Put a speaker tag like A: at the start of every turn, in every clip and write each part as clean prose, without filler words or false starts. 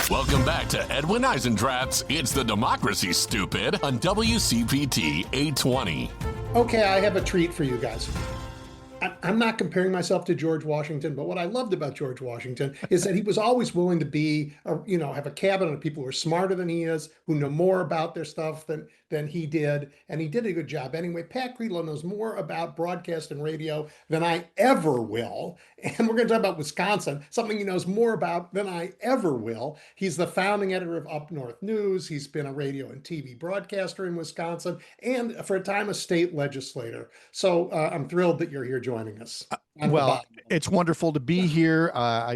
A: Welcome back to Edwin Eisendrath's It's the Democracy, Stupid on WCPT 820.
B: Okay, I have a treat for you guys. I'm not comparing myself to George Washington, but what I loved about George Washington is that he was always willing to be, have a cabinet of people who are smarter than he is, who know more about their stuff than he did, and he did a good job. Anyway, Pat Kreitlow knows more about broadcast and radio than I ever will, and we're going to talk about Wisconsin, something he knows more about than I ever will. He's the founding editor of Up North News. He's been a radio and TV broadcaster in Wisconsin, and for a time a state legislator. So I'm thrilled that you're here joining us.
C: Well, it's wonderful to be here.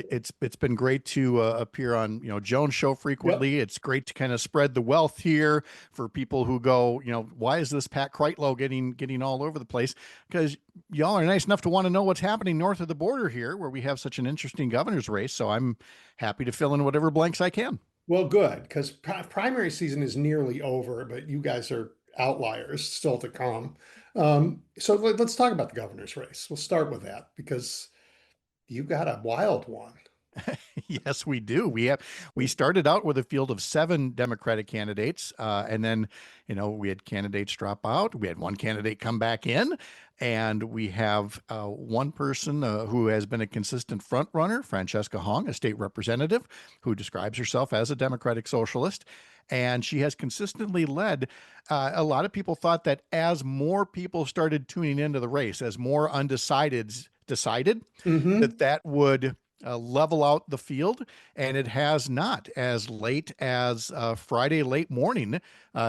C: It's been great to appear on Joan's show frequently. Yep. It's great to kind of spread the wealth here for people who go, why is this Pat Kreitlow getting all over the place? Because y'all are nice enough to want to know what's happening north of the border here, where we have such an interesting governor's race. So I'm happy to fill in whatever blanks I can.
B: Well, good, because primary season is nearly over, but you guys are outliers still to come. So let's talk about the governor's race. We'll start with that because you got a wild one.
C: Yes, we do. We started out with a field of 7 Democratic candidates, and then we had candidates drop out. We had one candidate come back in, and we have one person who has been a consistent front runner, Francesca Hong, a state representative who describes herself as a Democratic socialist. And she has consistently led. A lot of people thought that as more people started tuning into the race, as more undecideds decided, that would level out the field, and it has not. As late as Friday late morning,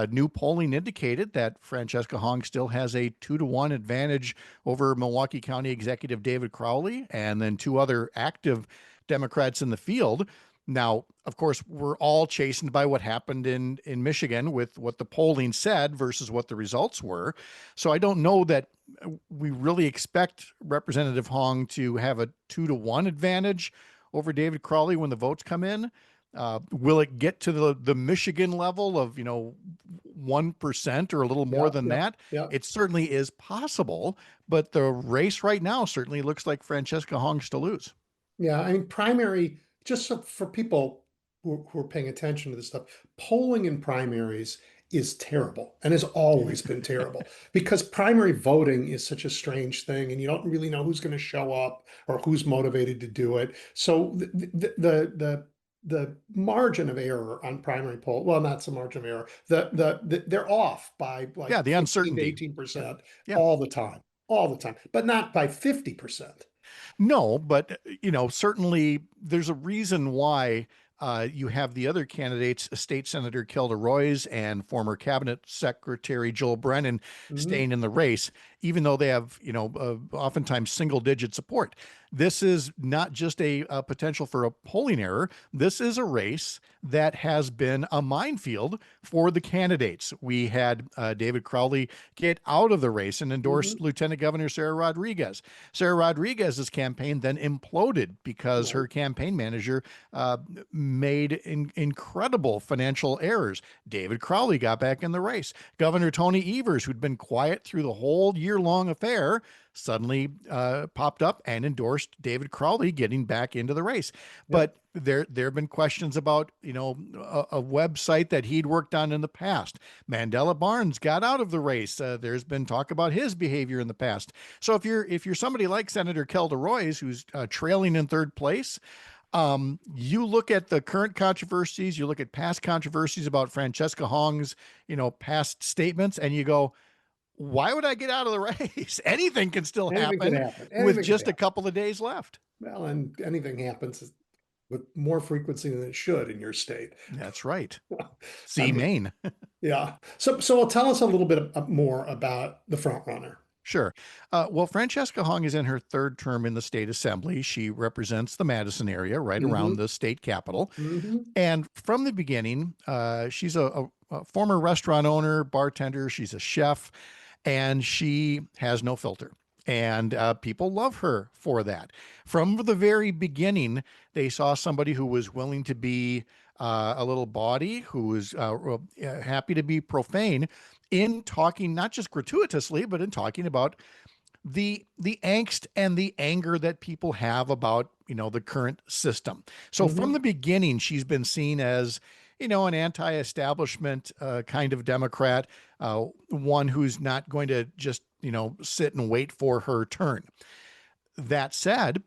C: new polling indicated that Francesca Hong still has a 2-to-1 advantage over Milwaukee County Executive David Crowley, and then 2 other active Democrats in the field. Now, of course, we're all chastened by what happened in Michigan with what the polling said versus what the results were. So I don't know that we really expect Representative Hong to have a 2-to-1 advantage over David Crowley when the votes come in. Will it get to the Michigan level of 1% or a little more than that? Yeah. It certainly is possible, but the race right now certainly looks like Francesca Hong's to lose.
B: Yeah, I mean, primary. Just so for people who are paying attention to this stuff, polling in primaries is terrible and has always been terrible because primary voting is such a strange thing and you don't really know who's going to show up or who's motivated to do it. So the margin of error on primary poll, well, not so margin of error, they're off by like
C: the uncertainty
B: 18% all the time, but not by 50%.
C: No, but, certainly there's a reason why you have the other candidates, State Senator Kelda Roys and former Cabinet Secretary Joel Brennan, staying in the race, even though they have, oftentimes single-digit support. This is not just a potential for a polling error. This is a race that has been a minefield for the candidates. We had David Crowley get out of the race and endorse Lieutenant Governor Sarah Rodriguez. Sarah Rodriguez's campaign then imploded because her campaign manager made incredible financial errors. David Crowley got back in the race. Governor Tony Evers, who'd been quiet through the whole year-long affair, suddenly popped up and endorsed David Crowley getting back into the race. But there have been questions about, a website that he'd worked on in the past. Mandela Barnes got out of the race. There's been talk about his behavior in the past. So if you're somebody like Senator Kelda Roys, who's trailing in third place, you look at the current controversies, you look at past controversies about Francesca Hong's, past statements, and you go, why would I get out of the race? Anything can still happen with just a couple of days left.
B: Well, and anything happens with more frequency than it should in your state.
C: That's right. See Maine.
B: Yeah. So tell us a little bit more about the front runner.
C: Sure. Well, Francesca Hong is in her 3rd term in the state assembly. She represents the Madison area, right around the state capitol. And from the beginning, she's a former restaurant owner, bartender. She's a chef, and she has no filter. And people love her for that. From the very beginning, they saw somebody who was willing to be a little bawdy, who was happy to be profane in talking, not just gratuitously, but in talking about the angst and the anger that people have about, the current system. So from
B: Hmm.
C: the beginning, she's been seen as, an anti-establishment kind of Democrat, one who's not going to just, sit and wait for her turn. That said,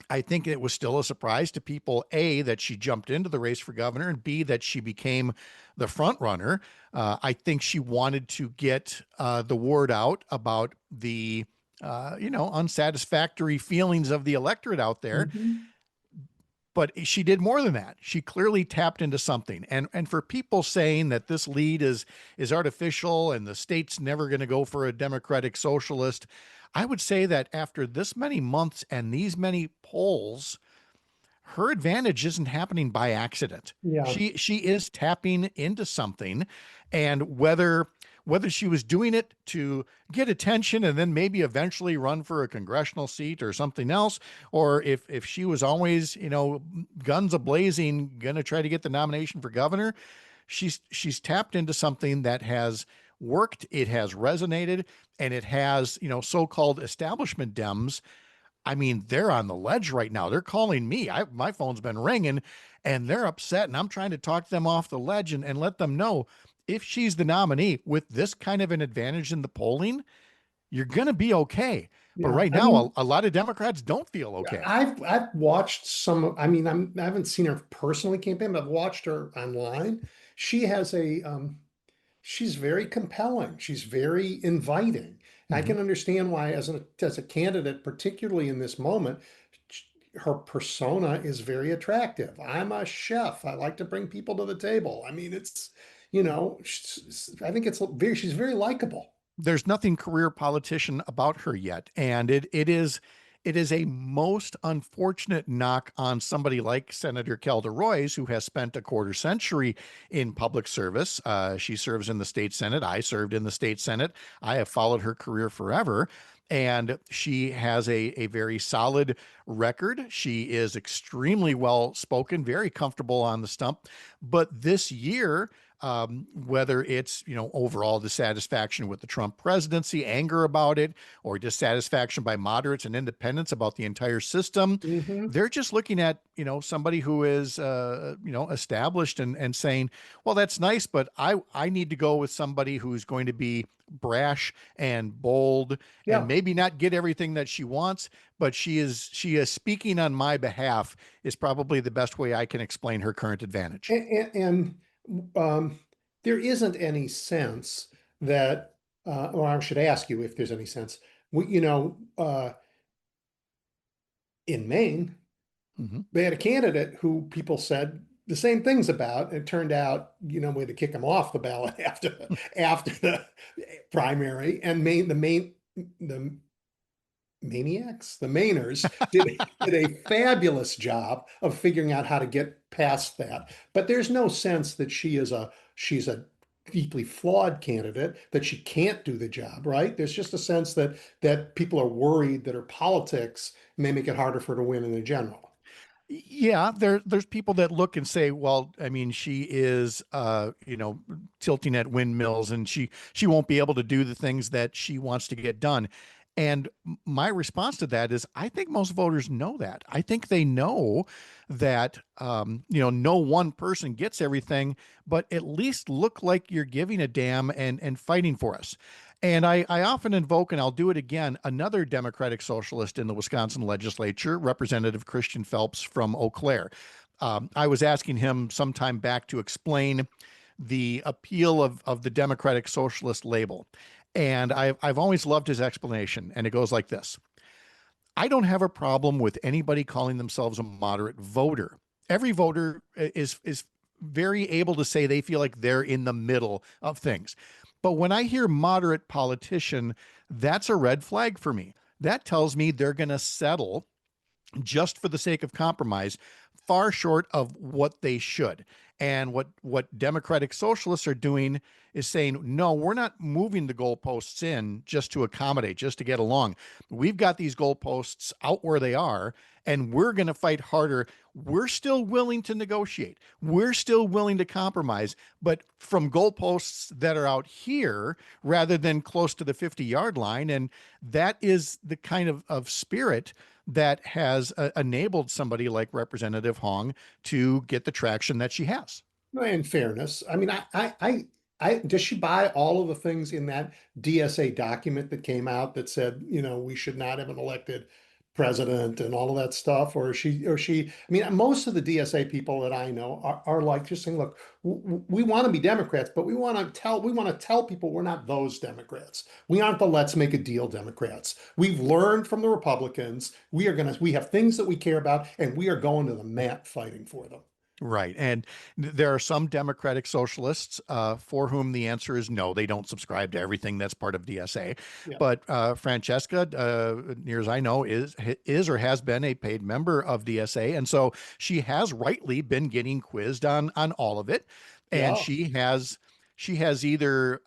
C: I think it was still a surprise to people, A, that she jumped into the race for governor, and B, that she became the front runner. I think she wanted to get the word out about the, unsatisfactory feelings of the electorate out there.
B: Hmm.
C: But she did more than that. She clearly tapped into something. And for people saying that this lead is artificial and the state's never going to go for a democratic socialist, I would say that after this many months and these many polls, her advantage isn't happening by accident.
B: Yeah.
C: She is tapping into something, and whether she was doing it to get attention and then maybe eventually run for a congressional seat or something else, or if she was always, guns a-blazing, gonna try to get the nomination for governor, she's tapped into something that has worked, it has resonated, and it has, so-called establishment Dems. I mean, they're on the ledge right now. They're calling me. My phone's been ringing and they're upset. And I'm trying to talk them off the ledge and let them know if she's the nominee with this kind of an advantage in the polling, you're going to be okay. But
B: Yeah.
C: right
B: I
C: now,
B: mean,
C: a lot of Democrats don't feel okay.
B: I've watched some. I mean, I haven't seen her personally campaign, but I've watched her online. She has she's very compelling. She's very inviting. I
C: Mhm.
B: can understand why, as a candidate, particularly in this moment, her persona is very attractive. I'm a chef. I like to bring people to the table. I mean, I think she's very likable.
C: There's nothing career politician about her yet, and it is a most unfortunate knock on somebody like Senator Kelda Roys, who has spent a quarter century in public service. She serves in the state senate. I served in the state senate. I have followed her career forever. And she has a very solid record. She is extremely well spoken, very comfortable on the stump. But this year, whether it's, overall dissatisfaction with the Trump presidency, anger about it, or dissatisfaction by moderates and independents about the entire system,
B: Hmm.
C: they're just looking at, somebody who is, established and saying, well, that's nice, but I need to go with somebody who's going to be brash and bold and
B: Yeah.
C: maybe not get everything that she wants, but she is speaking on my behalf is probably the best way I can explain her current advantage.
B: And there isn't any sense that, or I should ask you if there's any sense. In Maine,
C: Mhm.
B: they had a candidate who people said the same things about. It turned out, we had to kick him off the ballot after the primary. And the maniacs, the Mainers, did a fabulous job of figuring out how to get past that. But there's no sense that she's a deeply flawed candidate, that she can't do the job, right? There's just a sense that people are worried that her politics may make it harder for her to win in the general.
C: Yeah, there's people that look and say, well, I mean, she is tilting at windmills and she won't be able to do the things that she wants to get done. And my response to that is I think most voters know that. I think they know that no one person gets everything, but at least look like you're giving a damn and fighting for us. And I often invoke, and I'll do it again, another Democratic socialist in the Wisconsin legislature, Representative Christian Phelps from Eau Claire. I was asking him some time back to explain the appeal of the Democratic Socialist label. And I've always loved his explanation. And it goes like this: I don't have a problem with anybody calling themselves a moderate voter. Every voter is very able to say they feel like they're in the middle of things. But when I hear moderate politician, that's a red flag for me. That tells me they're going to settle just for the sake of compromise, far short of what they should. And what Democratic socialists are doing is saying, no, we're not moving the goalposts in just to accommodate, just to get along. We've got these goalposts out where they are, and we're going to fight harder. We're still willing to negotiate. We're still willing to compromise, but from goalposts that are out here rather than close to the 50-yard line. And that is the kind of spirit that has enabled somebody like Representative Hong to get the traction that she has.
B: In fairness, I mean, does she buy all of the things in that DSA document that came out that said, we should not have an elected president and all of that stuff? I mean, most of the DSA people that I know are like just saying, look, we want to be Democrats, but we want to tell people we're not those Democrats. We aren't the let's make a deal Democrats. We've learned from the Republicans. We have things that we care about, and we are going to the mat fighting for them.
C: Right. And there are some Democratic socialists for whom the answer is no, they don't subscribe to everything that's part of DSA.
B: Yeah.
C: But Francesca, near as I know, is or has been a paid member of DSA. And so she has rightly been getting quizzed on all of it. And
B: Yeah.
C: she has either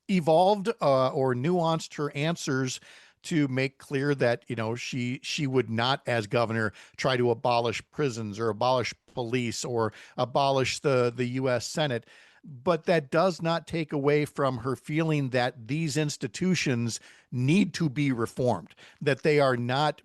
C: evolved or nuanced her answers to make clear that she would not, as governor, try to abolish prisons or abolish police or abolish the U.S. Senate. But that does not take away from her feeling that these institutions need to be reformed, that they are not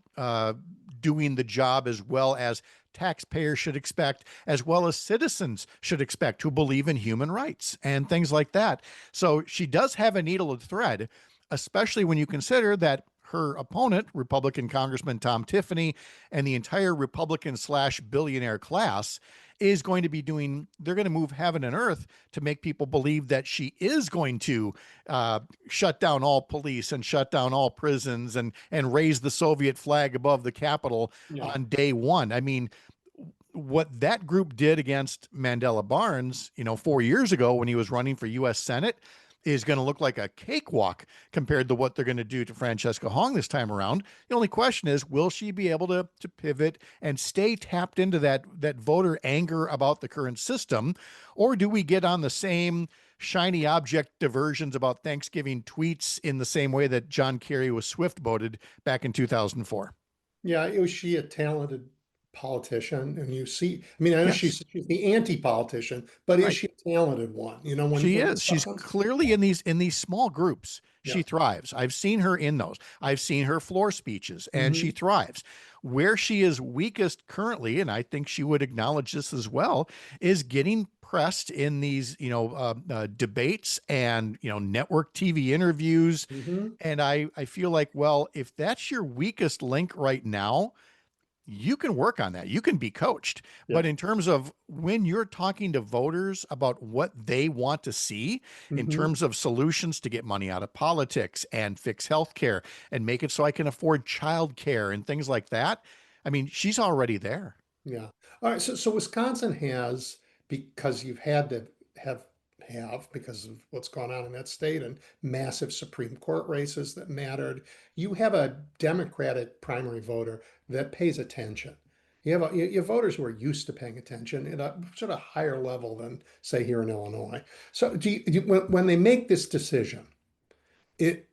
C: doing the job as well as taxpayers should expect, as well as citizens should expect who believe in human rights and things like that. So she does have a needle of thread, especially when you consider that her opponent, Republican Congressman Tom Tiffany, and the entire Republican/billionaire class is going to be they're going to move heaven and earth to make people believe that she is going to shut down all police and shut down all prisons and raise the Soviet flag above the Capitol on day one. I mean, what that group did against Mandela Barnes, 4 years ago when he was running for U.S. Senate, is going to look like a cakewalk compared to what they're going to do to Francesca Hong this time around. The only question is, will she be able to pivot and stay tapped into that voter anger about the current system? Or do we get on the same shiny object diversions about Thanksgiving tweets in the same way that John Kerry was swift voted back in 2004?
B: Yeah, was she a talented politician? And you see, I mean, I know
C: Yes.
B: she's the anti-politician, but is
C: Right.
B: she a talented one?
C: She
B: when
C: is. She's clearly in these small groups. She
B: Yeah.
C: thrives. I've seen her in those. I've seen her floor speeches, and she
B: Mhm.
C: thrives. Where she is weakest currently, and I think she would acknowledge this as well, is getting pressed in these debates and network TV interviews.
B: Mhm.
C: And I feel like, well, if that's your weakest link right now, you can work on that. You can be coached.
B: Yeah.
C: But in terms of when you're talking to voters about what they want to see in
B: Mhm.
C: terms of solutions to get money out of politics and fix healthcare and make it so I can afford childcare and things like that, I mean, she's already there.
B: Yeah. All right. So Wisconsin has, because you've had to have because of what's gone on in that state and massive Supreme Court races that mattered, you have a Democratic primary voter that pays attention. You have voters who are used to paying attention at a sort of higher level than, say, here in Illinois. So when they make this decision, it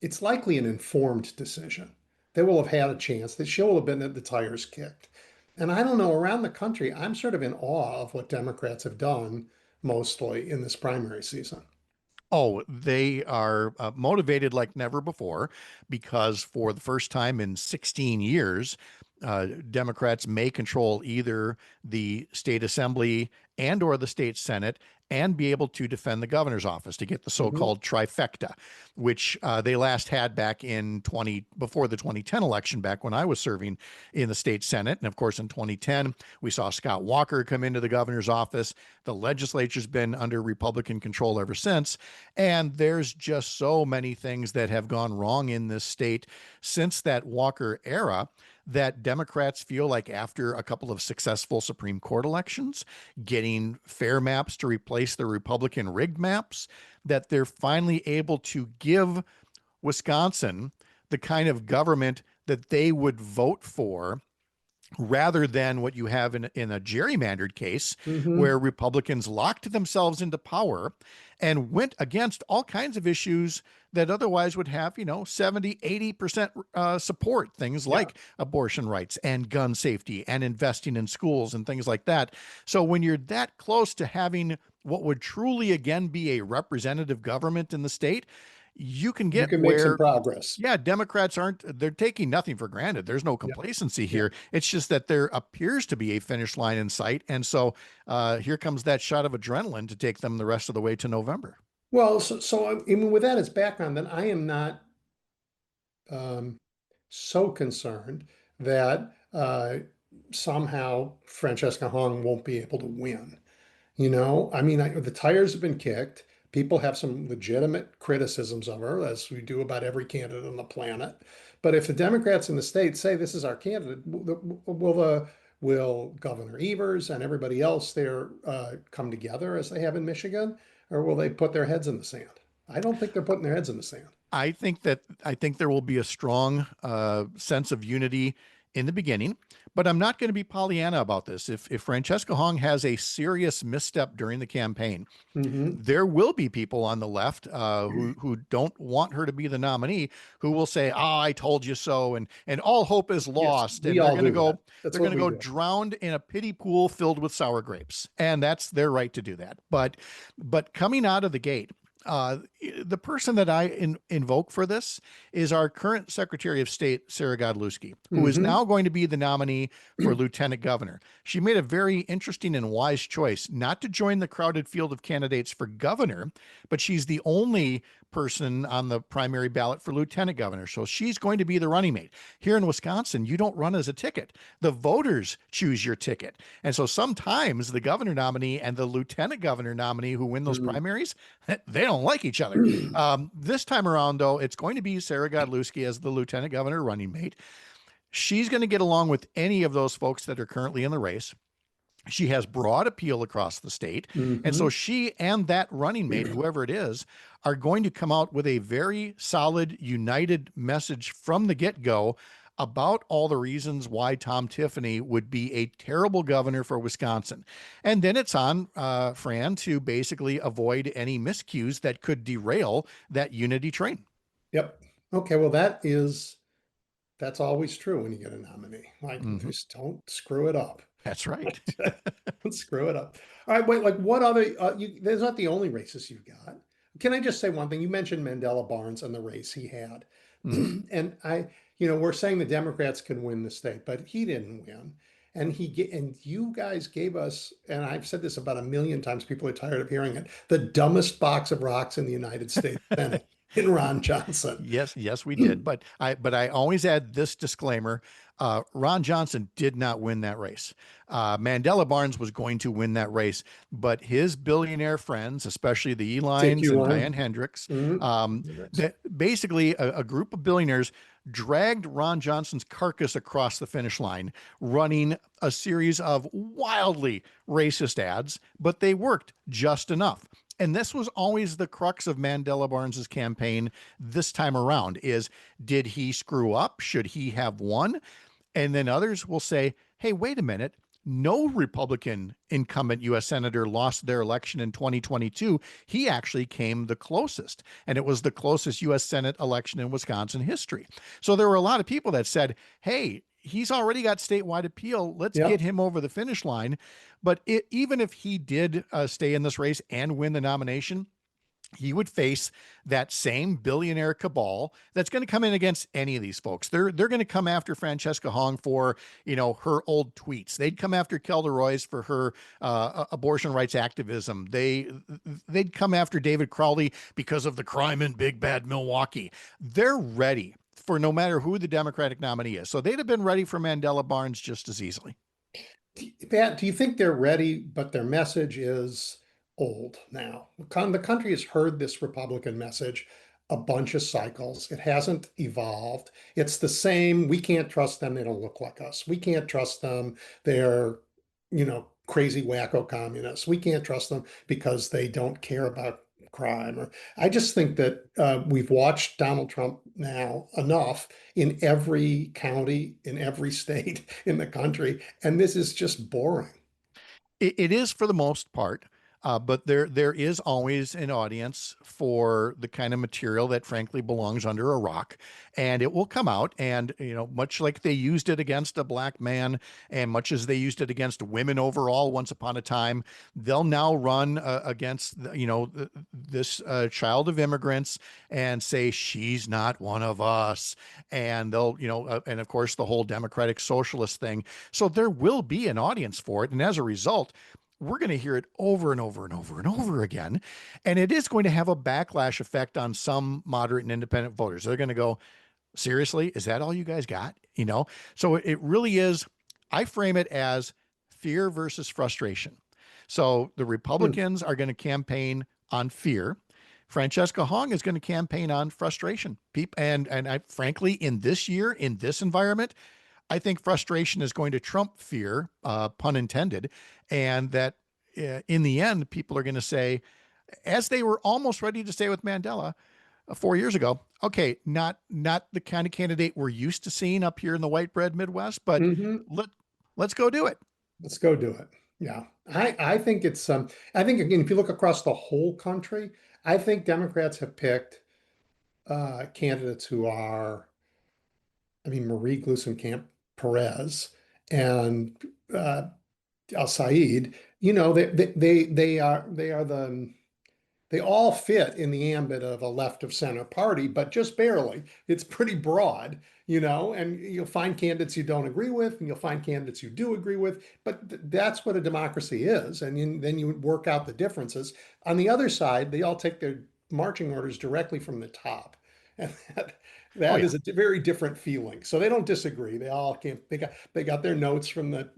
B: it's likely an informed decision. They will have had a chance. That she will have been at the tires kicked. And I don't know, around the country, I'm sort of in awe of what Democrats have done mostly in this primary season.
C: Oh, they are motivated like never before because for the first time in 16 years, Democrats may control either the state assembly and or the state senate and be able to defend the governor's office to get the
B: Mhm.
C: so-called trifecta, which they last had back before the 2010 election, back when I was serving in the state senate. And of course, in 2010, we saw Scott Walker come into the governor's office. The legislature's been under Republican control ever since. And there's just so many things that have gone wrong in this state since that Walker era that Democrats feel like after a couple of successful Supreme Court elections, getting fair maps to replace the Republican rigged maps, that they're finally able to give Wisconsin the kind of government that they would vote for rather than what you have in a gerrymandered case
B: Hmm.
C: where Republicans locked themselves into power and went against all kinds of issues that otherwise would have, 70, 80% support, things
B: Yeah.
C: like abortion rights and gun safety and investing in schools and things like that. So when you're that close to having what would truly again be a representative government in the state, you can
B: You
C: get
B: can make some
C: where,
B: progress.
C: yeah, Democrats they're taking nothing for granted. There's no
B: Yeah.
C: complacency
B: Yeah.
C: here. It's just that there appears to be a finish line in sight. And so here comes that shot of adrenaline to take them the rest of the way to November.
B: Well, I mean, with that as background, then I am not um, so concerned that somehow Francesca Hong won't be able to win. I mean, the tires have been kicked. People have some legitimate criticisms of her, as we do about every candidate on the planet. But if the Democrats in the state say this is our candidate, will Governor Evers and everybody else there come together as they have in Michigan, or will they put their heads in the sand? I don't think they're putting their heads in the sand.
C: I think there will be a strong sense of unity in the beginning, but I'm not going to be Pollyanna about this. If Francesca Hong has a serious misstep during the campaign,
B: Hmm.
C: there will be people on the left who don't want her to be the nominee, who will say, "Oh, I told you so," and all hope is
B: Yes,
C: lost,
B: we
C: and
B: all do that. That's
C: they're
B: what
C: going to
B: we
C: go
B: do.
C: drowned in a pity pool filled with sour grapes, and that's their right to do that. But coming out of the gate. Uh, the person that invoke for this is our current Secretary of State, Sarah Godlewski, who is
B: Hmm.
C: now going to be the nominee for lieutenant governor. She made a very interesting and wise choice not to join the crowded field of candidates for governor, but she's the only person on the primary ballot for lieutenant governor. So she's going to be the running mate. Here in Wisconsin, you don't run as a ticket. The voters choose your ticket. And so sometimes the governor nominee and the lieutenant governor nominee who win those primaries, they don't like each other. This time around, though, it's going to be Sarah Godlewski as the lieutenant governor running mate. She's going to get along with any of those folks that are currently in the race. She has broad appeal across the state. And so
B: Hmm.
C: she and that running mate, whoever it is, are going to come out with a very solid, united message from the get go about all the reasons why Tom Tiffany would be a terrible governor for Wisconsin. And then it's on Fran to basically avoid any miscues that could derail that unity train.
B: Yep. Okay. Well, that's always true when you get a nominee. Like,
C: Mm-hmm.
B: just don't screw it up.
C: That's right.
B: Don't screw it up. All right. Wait. Like, what other? There's not the only races you've got. Can I just say one thing? You mentioned Mandela Barnes and the race he had,
C: Mm-hmm.
B: and we're saying the Democrats can win the state, but he didn't win. And you guys gave us, and I've said this about a million times. People are tired of hearing it. The dumbest box of rocks in the United States Senate in Ron Johnson.
C: Yes, yes, we did. But I always add this disclaimer. Ron Johnson did not win that race. Mandela Barnes was going to win that race, but his billionaire friends, especially the Elines
B: TQ
C: and
B: line.
C: Diane Hendricks,
B: Mhm.
C: that basically a group of billionaires dragged Ron Johnson's carcass across the finish line, running a series of wildly racist ads, but they worked just enough. And this was always the crux of Mandela Barnes's campaign this time around is, did he screw up? Should he have won? And then others will say, hey, wait a minute. No Republican incumbent U.S. Senator lost their election in 2022. He actually came the closest, and it was the closest U.S. Senate election in Wisconsin history. So there were a lot of people that said, hey, he's already got statewide appeal. Let's get
B: Yep.
C: him over the finish line. But even if he did stay in this race and win the nomination, he would face that same billionaire cabal that's going to come in against any of these folks. They're going to come after Francesca Hong for her old tweets. They'd come after Kelda Royce for her abortion rights activism. They'd come after David Crowley because of the crime in Big Bad Milwaukee. They're ready for no matter who the Democratic nominee is. So they'd have been ready for Mandela Barnes just as easily.
B: Pat, do you think they're ready, but their message is old now? The country has heard this Republican message a bunch of cycles. It hasn't evolved. It's the same. We can't trust them. They don't look like us. We can't trust them. They're, crazy wacko communists. We can't trust them because they don't care about crime. Or I just think that we've watched Donald Trump now enough in every county, in every state in the country, and this is just boring.
C: It is for the most part, but there is always an audience for the kind of material that frankly belongs under a rock, and it will come out. And much like they used it against a black man, and much as they used it against women overall once upon a time, they'll now run against this child of immigrants and say she's not one of us, and they'll and of course the whole democratic socialist thing. So there will be an audience for it, and as a result, we're going to hear it over and over and over and over again. And it is going to have a backlash effect on some moderate and independent voters. They're going to go, seriously, is that all you guys got? So it really is. I frame it as fear versus frustration. So the Republicans are going to campaign on fear. Francesca Hong is going to campaign on frustration. And I frankly, in this year, in this environment, I think frustration is going to trump fear, pun intended, and that in the end, people are going to say, as they were almost ready to say with Mandela 4 years ago, okay, not the kind of candidate we're used to seeing up here in the white bread Midwest, but let's go do it.
B: Let's go do it. Yeah, I think it's I think again, if you look across the whole country, I think Democrats have picked candidates who are, I mean, Marie Gluesenkamp Perez and Al Said, they all fit in the ambit of a left of center party, but just barely. It's pretty broad, and you'll find candidates you don't agree with, and you'll find candidates you do agree with, but that's what a democracy is. And then you work out the differences. On the other side, they all take their marching orders directly from the top. And that is a very different feeling. So they don't disagree. They got their notes from the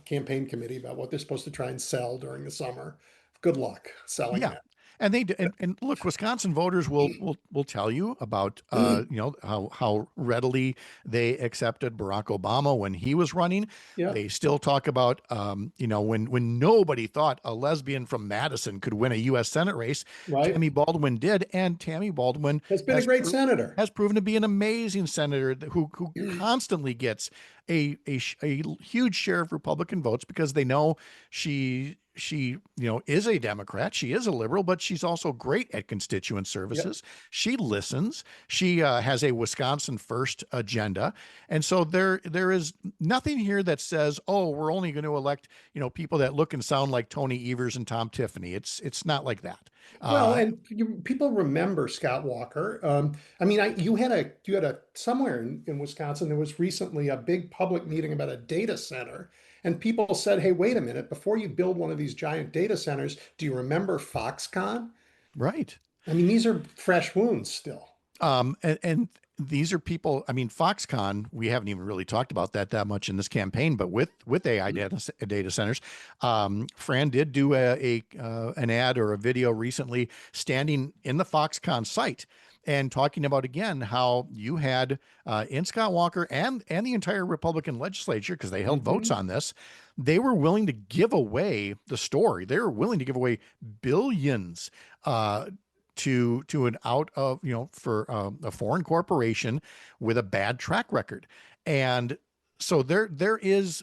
B: campaign committee about what they're supposed to try and sell during the summer. Good luck selling that.
C: And and look, Wisconsin voters will tell you about how readily they accepted Barack Obama when he was running.
B: Yeah.
C: They still talk about when nobody thought a lesbian from Madison could win a U.S. Senate race,
B: Right.
C: Tammy Baldwin did, and Tammy Baldwin
B: Has been a great senator.
C: Has proven to be an amazing senator who constantly gets a huge share of Republican votes because they know she is a Democrat. She is a liberal, but she's also great at constituent services. Yep. She listens. She has a Wisconsin first agenda. And so there is nothing here that says, oh, we're only going to elect, people that look and sound like Tony Evers and Tom Tiffany. It's not like that.
B: Well, and people remember Scott Walker. I mean, you had a somewhere in Wisconsin, there was recently a big public meeting about a data center. And people said, hey, wait a minute, before you build one of these giant data centers, do you remember Foxconn? Right. I mean, these are fresh wounds still.
C: And these are people, I mean, Foxconn, we haven't even really talked about that much in this campaign, but with AI data centers, Fran did do an ad or a video recently standing in the Foxconn site and talking about, again, how you had in Scott Walker and the entire Republican legislature, because they held votes on this, they were willing to give away the story. They were willing to give away billions to an out of, for a foreign corporation with a bad track record. And so there's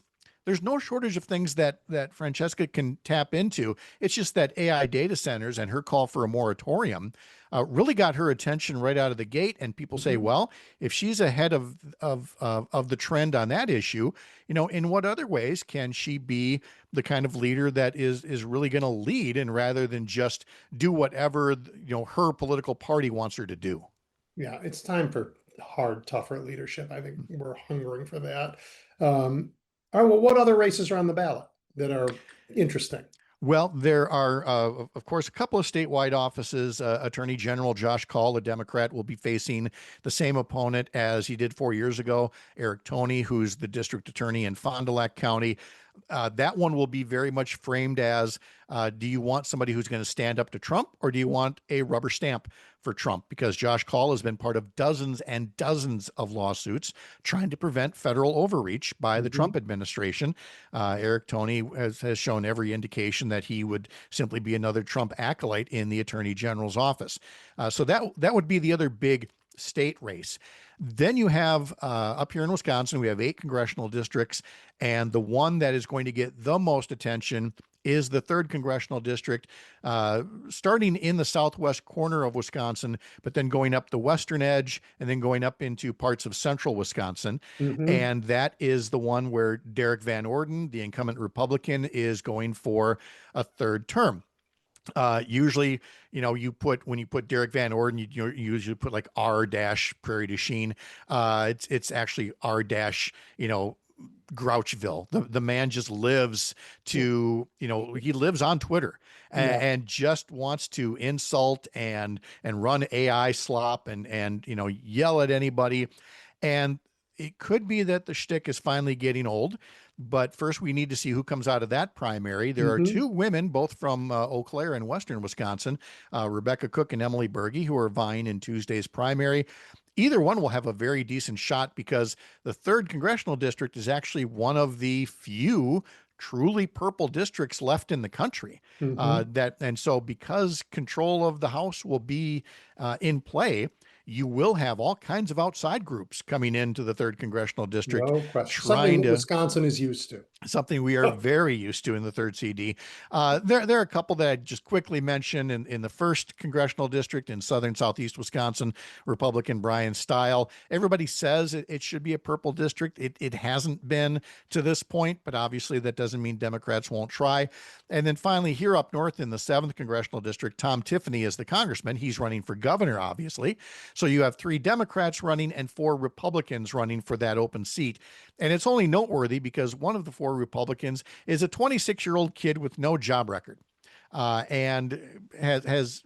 C: no shortage of things that Francesca can tap into. It's just that AI data centers and her call for a moratorium really got her attention right out of the gate. And people say, well, if she's ahead of the trend on that issue, in what other ways can she be the kind of leader that is really going to lead, and rather than just do whatever her political party wants her to do?
B: Yeah, it's time for hard, tougher leadership. I think we're hungering for that. All right, well, what other races are on the ballot that are interesting?
C: Well, there are, of course, a couple of statewide offices. Attorney General Josh Kaul, a Democrat, will be facing the same opponent as he did 4 years ago, Eric Toney, who's the district attorney in Fond du Lac County. That one will be very much framed as, do you want somebody who's going to stand up to Trump, or do you want a rubber stamp for Trump? Because Josh Kaul has been part of dozens and dozens of lawsuits trying to prevent federal overreach by the
B: Hmm.
C: Trump administration. Eric Toney has shown every indication that he would simply be another Trump acolyte in the Attorney General's office. So that would be the other big state race. Then you have up here in Wisconsin, we have 8 congressional districts, and the one that is going to get the most attention is the 3rd congressional district, starting in the southwest corner of Wisconsin, but then going up the western edge and then going up into parts of central Wisconsin.
B: Hmm.
C: And that is the one where Derek Van Orden, the incumbent Republican, is going for a 3rd term. Usually, when you put Derek Van Orden, you usually put like R dash Prairie du Chien. It's actually R dash, Grouchville. The man just lives he lives on Twitter
B: Yeah.
C: and just wants to insult and run AI slop and yell at anybody. And it could be that the shtick is finally getting old. But first, we need to see who comes out of that primary. There are
B: Hmm.
C: 2 women, both from Eau Claire in western Wisconsin, Rebecca Cook and Emily Berge, who are vying in Tuesday's primary. Either one will have a very decent shot because the 3rd congressional district is actually one of the few truly purple districts left in the country.
B: Hmm.
C: And so because control of the House will be in play, you will have all kinds of outside groups coming into the 3rd congressional district
B: No question.
C: trying
B: Something
C: to
B: Wisconsin is used to.
C: something we are very used to in the 3rd CD. There are a couple that I just quickly mention in the 1st congressional district in southern southeast Wisconsin, Republican Brian Stile. Everybody says it should be a purple district. It hasn't been to this point, but obviously that doesn't mean Democrats won't try. And then finally, here up north in the 7th congressional district, Tom Tiffany is the congressman. He's running for governor, obviously. So you have 3 Democrats running and 4 Republicans running for that open seat. And it's only noteworthy because one of the 4 Republicans is a 26-year-old kid with no job record, and has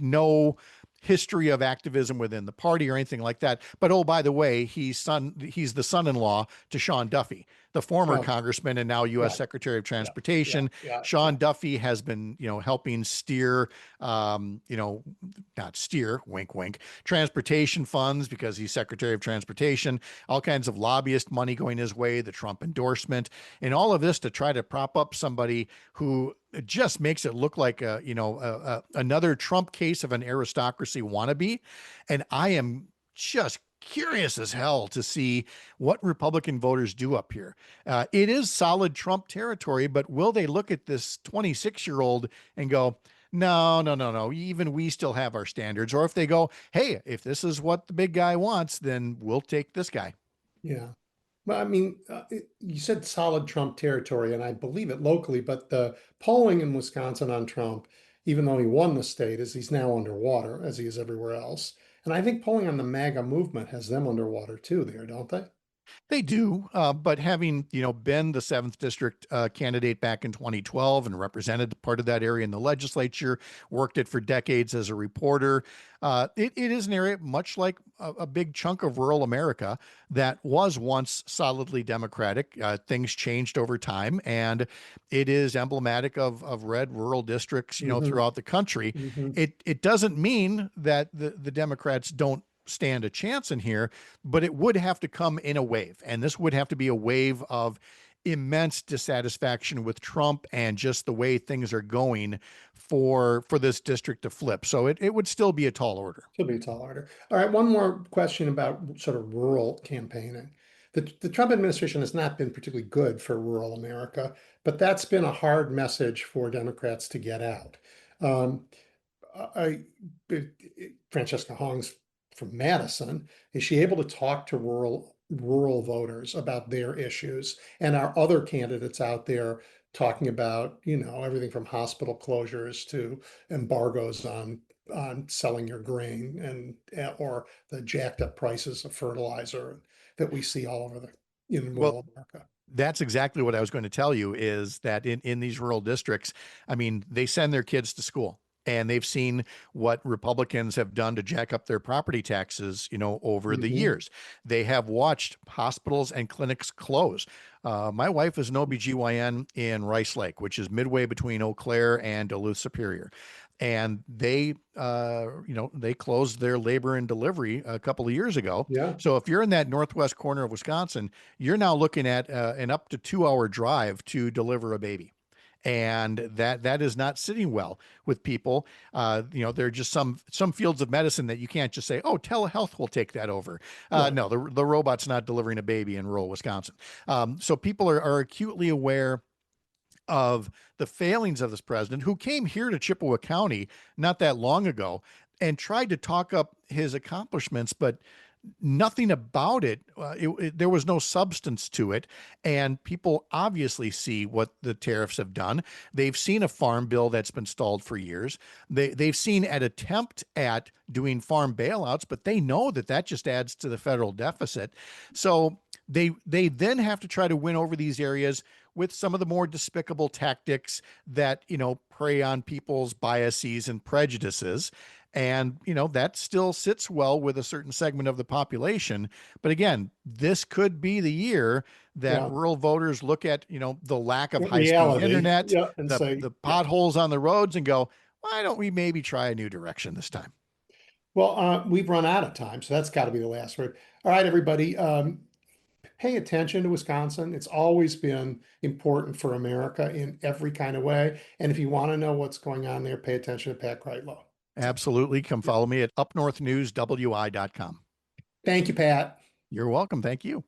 C: no history of activism within the party or anything like that. But oh, by the way, he's the son-in-law to Sean Duffy, the former
B: Oh,
C: congressman and now U.S.
B: right.
C: Secretary of
B: Yeah. Yeah.
C: Transportation.
B: Yeah. Yeah.
C: Sean Duffy has been, helping steer, not steer, wink, wink, transportation funds because he's Secretary of Transportation, all kinds of lobbyist money going his way, the Trump endorsement, and all of this to try to prop up somebody who just makes it look like another Trump case of an aristocracy wannabe. And I am just curious as hell to see what Republican voters do up here. It is solid Trump territory, but will they look at this 26-year-old and go, no, no, no, no, even we still have our standards? Or if they go, hey, if this is what the big guy wants, then we'll take this guy.
B: Yeah. Well, I mean, you said solid Trump territory, and I believe it locally, but the polling in Wisconsin on Trump, even though he won the state, is he's now underwater, as he is everywhere else. And I think polling on the MAGA movement has them underwater too there, don't they?
C: They do, but having been the 7th district candidate back in 2012 and represented part of that area in the legislature, worked it for decades as a reporter. It is an area much like a big chunk of rural America that was once solidly Democratic. Things changed over time, and it is emblematic of red rural districts,
B: Hmm.
C: throughout the country.
B: Hmm.
C: It doesn't mean that the Democrats don't stand a chance in here, but it would have to come in a wave. And this would have to be a wave of immense dissatisfaction with Trump and just the way things are going for this district to flip. So it would still be a tall order.
B: She'll be a tall order. All right, one more question about sort of rural campaigning. The Trump administration has not been particularly good for rural America, but that's been a hard message for Democrats to get out. Um, I, Francesca Hong's from Madison. Is she able to talk to rural voters about their issues? And are other candidates out there talking about, everything from hospital closures to embargoes on selling your grain or the jacked up prices of fertilizer that we see all over in
C: Well,
B: rural America?
C: that's exactly what I was going to tell you is that in these rural districts, I mean, they send their kids to school. and they've seen what Republicans have done to jack up their property taxes, over the
B: Mhm.
C: years. They have watched hospitals and clinics close. My wife is an OBGYN in Rice Lake, which is midway between Eau Claire and Duluth Superior. And they closed their labor and delivery a couple of years ago.
B: Yeah.
C: So if you're in that northwest corner of Wisconsin, you're now looking at an up to 2 hour drive to deliver a baby, and that is not sitting well with people. There are just some fields of medicine that you can't just say, oh, telehealth will take that over.
B: Right.
C: No, the robot's not delivering a baby in rural Wisconsin. So people are acutely aware of the failings of this president, who came here to Chippewa County not that long ago and tried to talk up his accomplishments, but nothing about it. There was no substance to it. And people obviously see what the tariffs have done. They've seen a farm bill that's been stalled for years. They've seen an attempt at doing farm bailouts, but they know that just adds to the federal deficit. So they then have to try to win over these areas with some of the more despicable tactics that, prey on people's biases and prejudices. And, that still sits well with a certain segment of the population. But again, this could be the year that
B: Yeah.
C: rural voters look at, the lack of high-speed
B: Reality.
C: internet,
B: Yeah. And say,
C: the
B: yeah.
C: potholes on the roads, and go, why don't we maybe try a new direction this time?
B: Well, we've run out of time, so that's got to be the last word. All right, everybody. Pay attention to Wisconsin. It's always been important for America in every kind of way. And if you want to know what's going on there, pay attention to Pat Kreitlow.
C: Absolutely. Come follow me at upnorthnewswi.com.
B: Thank you, Pat.
C: You're welcome. Thank you.